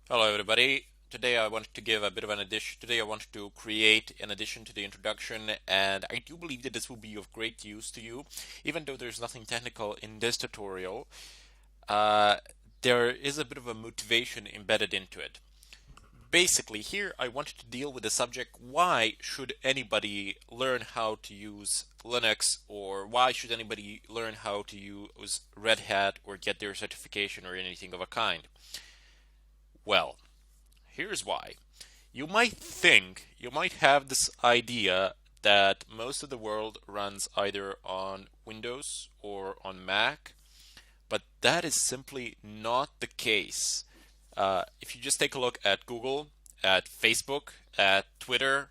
Hello, everybody. Today I wanted to give a bit of an addition. Today I wanted to create an addition to the introduction, and I do believe that this will be of great use to you. Even though there's nothing technical in this tutorial, uh, there is a bit of a motivation embedded into it. Basically, here I wanted to deal with the subject, why should anybody learn how to use Linux, or why should anybody learn how to use Red Hat or get their certification or anything of a kind? Well, here's why. You might have this idea that most of the world runs either on Windows or on Mac, but that is simply not the case. If you just take a look at Google, at Facebook, at Twitter,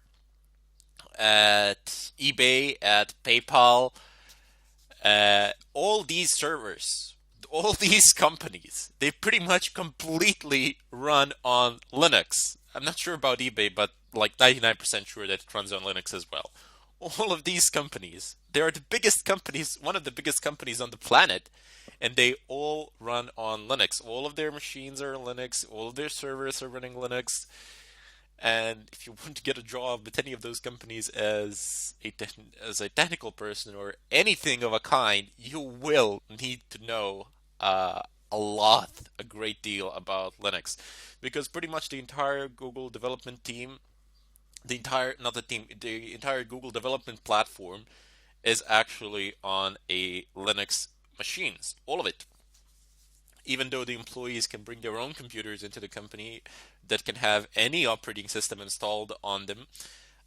at eBay, at PayPal, all these servers, all these companies, they pretty much completely run on Linux. I'm not sure about eBay, but like 99% sure that it runs on Linux as well. All of these companies, they are the biggest companies, one of the biggest companies on the planet, and they all run on Linux. All of their machines are Linux, all of their servers are running Linux. And if you want to get a job with any of those companies as a technical person or anything of a kind, you will need to know a great deal about Linux, because pretty much the entire Google development team, the entire not the team, the entire Google development platform is actually on a Linux machines, all of it. Even though the employees can bring their own computers into the company that can have any operating system installed on them,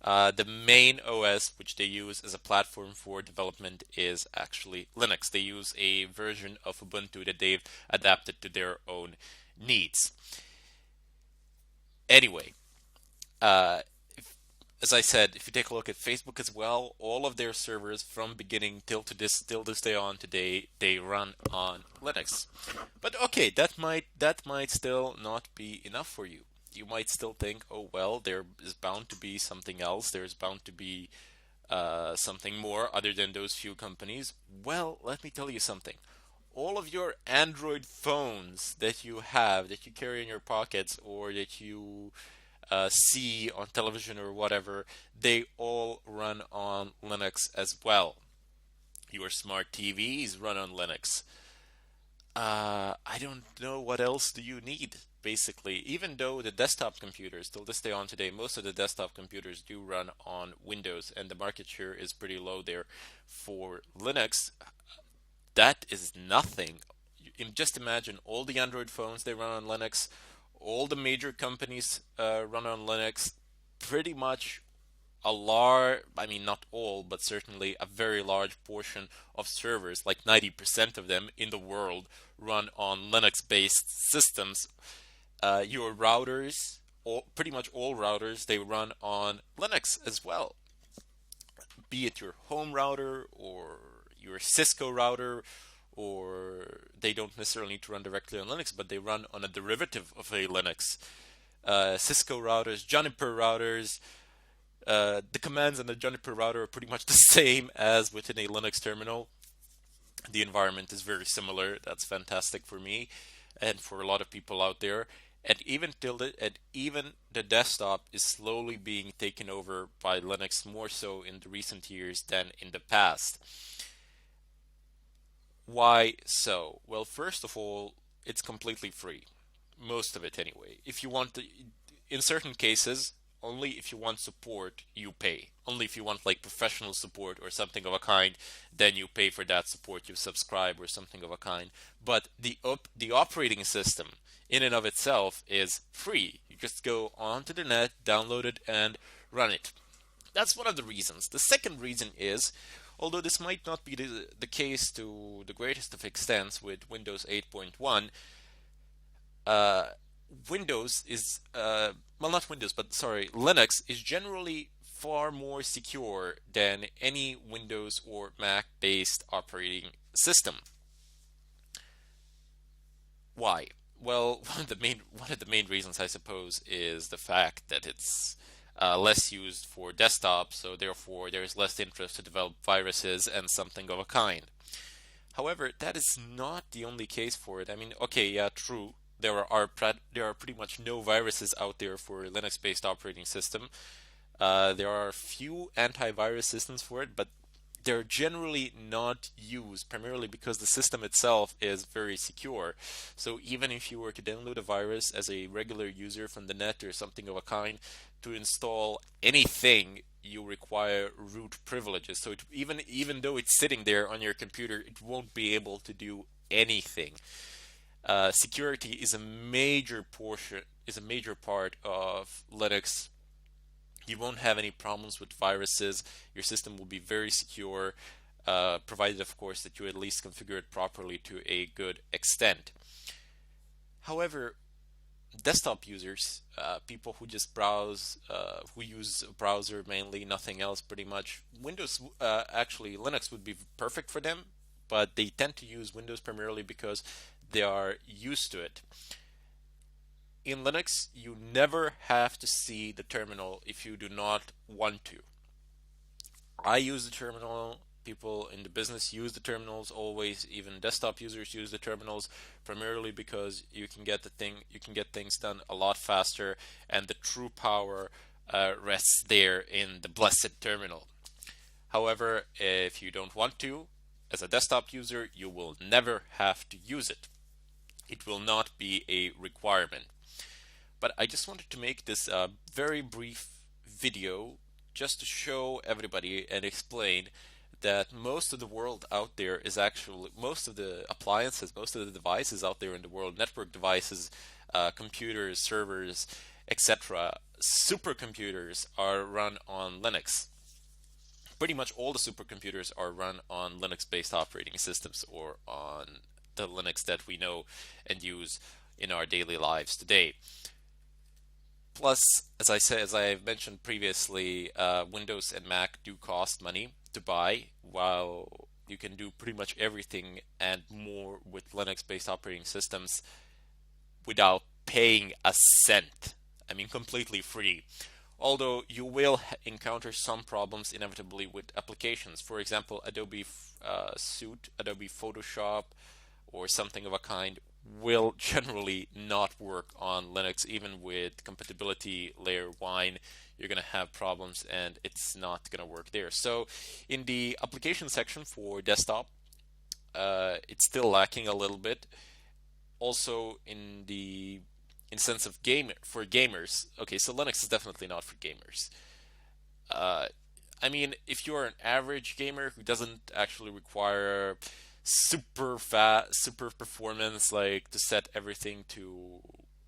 the main OS which they use as a platform for development is actually Linux. They use a version of Ubuntu that they've adapted to their own needs. Anyway, uh, as I said, if you take a look at Facebook as well, all of their servers from beginning till this day on today, they run on Linux. But okay, that might still not be enough for you. You might still think, oh well, there is bound to be something else. There's bound to be something more other than those few companies. Well, let me tell you something. All of your Android phones that you have, that you carry in your pockets, or that you see on television or whatever, they all run on Linux as well. Your smart TVs run on Linux. I don't know what else do you need, basically. Even though the desktop computers, till this day on today, most of the desktop computers do run on Windows, and the market share is pretty low there. For Linux, that is nothing. Just imagine all the Android phones, they run on Linux. All the major companies run on Linux. Pretty much a large, I mean, not all, but certainly a very large portion of servers, like 90% of them in the world, run on Linux based systems. Your routers, pretty much all routers, they run on Linux as well. Be it your home router or your Cisco router, or they don't necessarily need to run directly on Linux, but they run on a derivative of a Linux. Cisco routers, Juniper routers, the commands on the Juniper router are pretty much the same as within a Linux terminal. The environment is very similar. That's fantastic for me and for a lot of people out there. And even the desktop is slowly being taken over by Linux, more so in the recent years than in the past. Why so? Well, first of all, it's completely free. Most of it anyway. If you want to, in certain cases, only if you want support, you pay. Only if you want like professional support or something of a kind, then you pay for that support. You subscribe or something of a kind. But the operating system in and of itself is free. You just go onto the net, download it, and run it. That's one of the reasons. The second reason is, although this might not be the case to the greatest of extents with Windows 8.1, uh, Windows is, well, not Windows, but sorry, Linux is generally far more secure than any Windows or Mac based operating system. Why? Well, one of the main reasons, I suppose, is the fact that it's less used for desktop, so therefore there is less interest to develop viruses and something of a kind. However, that is not the only case for it. I mean, okay, yeah, true. there are pretty much no viruses out there for Linux-based operating system. There are a few antivirus systems for it, but they're generally not used primarily because the system itself is very secure. So even if you were to download a virus as a regular user from the net or something of a kind, to install anything, you require root privileges. So even though it's sitting there on your computer, it won't be able to do anything. Security is a major part of Linux. You won't have any problems with viruses. Your system will be very secure, provided, of course, that you at least configure it properly to a good extent. However, desktop users, people who just browse, who use a browser mainly, nothing else pretty much, actually Linux would be perfect for them, but they tend to use Windows primarily because they are used to it. In Linux, you never have to see the terminal if you do not want to. I use the terminal. People in the business use the terminals always. Even desktop users use the terminals primarily because you can get things done a lot faster, and the true power rests there in the blessed terminal. However, if you don't want to, as a desktop user, you will never have to use it. It will not be a requirement. But I just wanted to make this very brief video just to show everybody and explain that most of the world out there is actually, most of the appliances, most of the devices out there in the world, network devices, computers, servers, etc., supercomputers are run on Linux. Pretty much all the supercomputers are run on Linux-based operating systems, or on the Linux that we know and use in our daily lives today. Plus, as I've mentioned previously, Windows and Mac do cost money to buy, while you can do pretty much everything and more with Linux-based operating systems without paying a cent. I mean, completely free. Although you will encounter some problems inevitably with applications. For example, Adobe Suite, Adobe Photoshop, or something of a kind will generally not work on Linux. Even with compatibility layer wine, you're going to have problems and it's not going to work there. So in the application section for desktop, it's still lacking a little bit. Also in sense of for gamers, okay, so Linux is definitely not for gamers. I mean, if you're an average gamer who doesn't actually require super performance, like to set everything to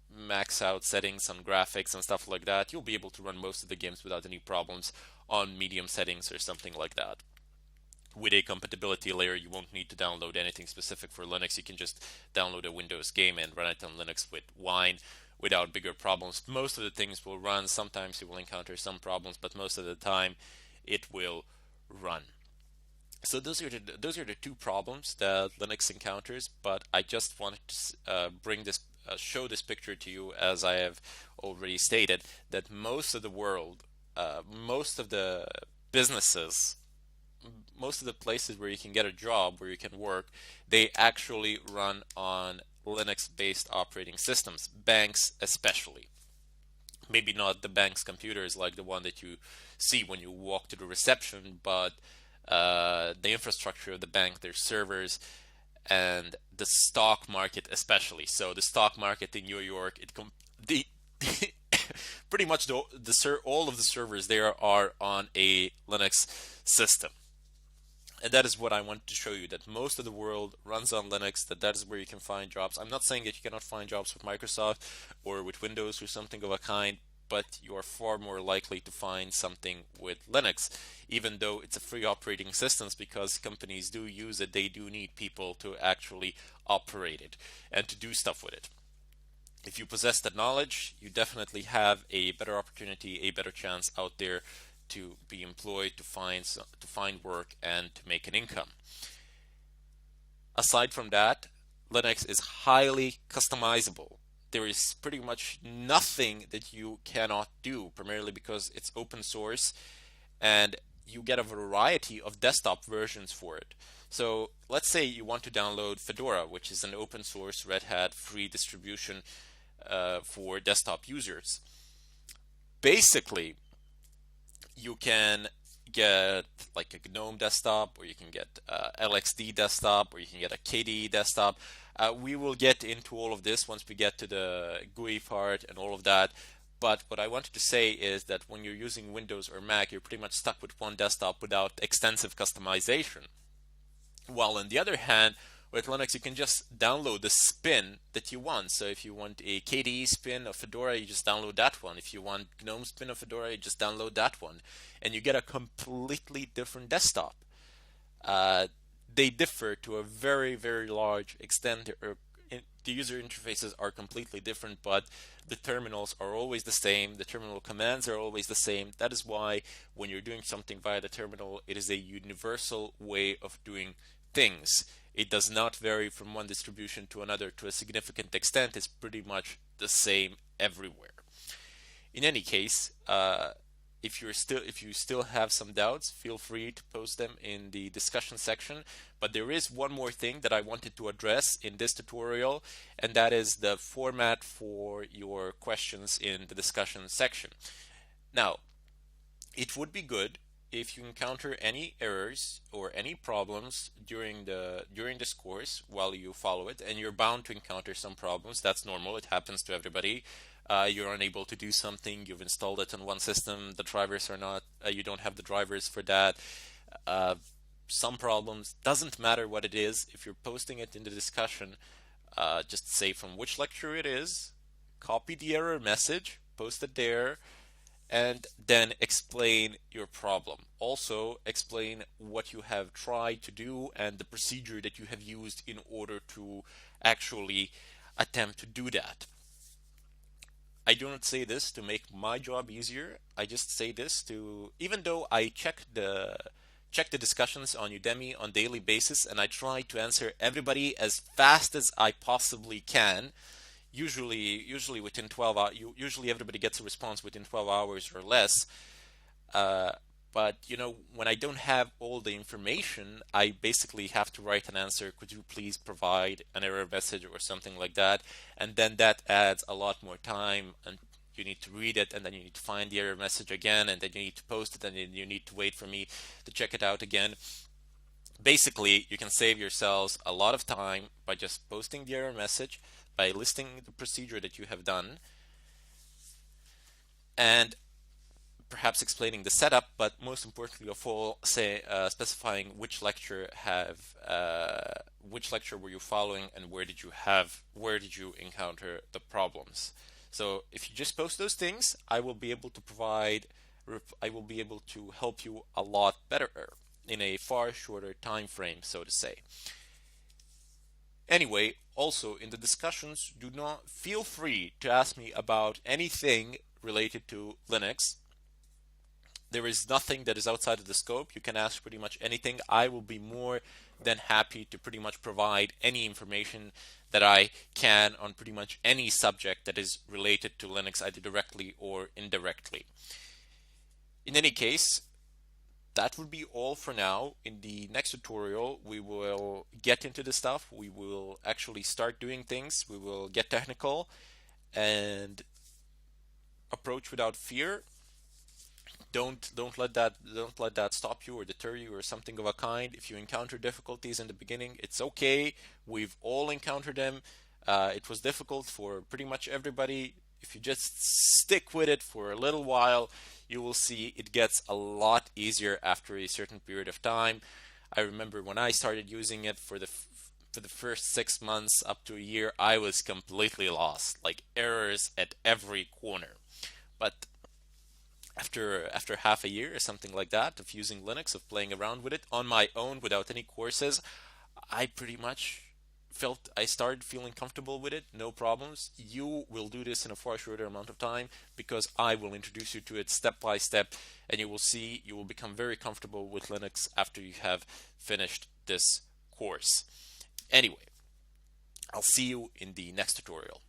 max out settings on graphics and stuff like that, you'll be able to run most of the games without any problems on medium settings or something like that. With a compatibility layer, you won't need to download anything specific for Linux. You can just download a Windows game and run it on Linux with Wine without bigger problems. Most of the things will run. Sometimes you will encounter some problems, but most of the time it will run. So those are the two problems that Linux encounters. But I just wanted to show this picture to you, as I have already stated, that most of the world, most of the businesses, most of the places where you can get a job, where you can work, they actually run on Linux-based operating systems. Banks especially. Maybe not the bank's computers like the one that you see when you walk to the reception, but the infrastructure of the bank, their servers, and the stock market especially. So the stock market in New York, pretty much all of the servers there are on a Linux system. And that is what I wanted to show you, that most of the world runs on Linux, that is where you can find jobs. I'm not saying that you cannot find jobs with Microsoft or with Windows or something of a kind, but you are far more likely to find something with Linux, even though it's a free operating system, because companies do use it. They do need people to actually operate it and to do stuff with it. If you possess that knowledge, you definitely have a better opportunity, a better chance out there to be employed, to find work, and to make an income. Aside from that, Linux is highly customizable. There is pretty much nothing that you cannot do, primarily because it's open source and you get a variety of desktop versions for it. So let's say you want to download Fedora, which is an open source Red Hat free distribution for desktop users. Basically, you can get like a GNOME desktop, or you can get LXD desktop, or you can get a KDE desktop. We will get into all of this once we get to the GUI part and all of that. But what I wanted to say is that when you're using Windows or Mac, you're pretty much stuck with one desktop without extensive customization. While on the other hand, with Linux, you can just download the spin that you want. So if you want a KDE spin of Fedora, you just download that one. If you want GNOME spin of Fedora, you just download that one. And you get a completely different desktop. They differ to a very, very large extent. The user interfaces are completely different, but the terminals are always the same. The terminal commands are always the same. That is why when you're doing something via the terminal, it is a universal way of doing things. It does not vary from one distribution to another to a significant extent. It's pretty much the same everywhere. In any case, if you still have some doubts, feel free to post them in the discussion section. But there is one more thing that I wanted to address in this tutorial, and that is the format for your questions in the discussion section. Now, it would be good if you encounter any errors or any problems during this course while you follow it, and you're bound to encounter some problems. That's normal. It happens to everybody. You're unable to do something. You've installed it on one system. The drivers are not. You don't have the drivers for that. Some problems. Doesn't matter what it is. If you're posting it in the discussion, just say from which lecture it is. Copy the error message. Post it there. And then explain your problem. Also explain what you have tried to do and the procedure that you have used in order to actually attempt to do that. I do not say this to make my job easier. I just say this to, even though I check the discussions on Udemy on daily basis, and I try to answer everybody as fast as I possibly can. Usually within 12 hours, usually everybody gets a response within 12 hours or less. But when I don't have all the information, I basically have to write an answer. Could you please provide an error message or something like that? And then that adds a lot more time, and you need to read it, and then you need to find the error message again, and then you need to post it, and then you need to wait for me to check it out again. Basically, you can save yourselves a lot of time by just posting the error message, by listing the procedure that you have done, and perhaps explaining the setup, but most importantly of all, specifying which lecture were you following, and where did you encounter the problems. So if you just post those things, I will be able to help you a lot better in a far shorter time frame, so to say. Anyway, also in the discussions, do not feel free to ask me about anything related to Linux. There is nothing that is outside of the scope. You can ask pretty much anything. I will be more than happy to pretty much provide any information that I can on pretty much any subject that is related to Linux, either directly or indirectly. In any case, that would be all for now. In the next tutorial, we will get into the stuff. We will actually start doing things. We will get technical and approach without fear. Don't let that stop you or deter you or something of a kind. If you encounter difficulties in the beginning, it's okay. We've all encountered them. It was difficult for pretty much everybody. If you just stick with it for a little while, you will see it gets a lot easier after a certain period of time. I remember when I started using it for the first 6 months up to a year, I was completely lost, like errors at every corner. But after half a year or something like that of using Linux, of playing around with it on my own without any courses, I pretty much I started feeling comfortable with it, no problems. You will do this in a far shorter amount of time because I will introduce you to it step by step, and you will see you will become very comfortable with Linux after you have finished this course. Anyway, I'll see you in the next tutorial.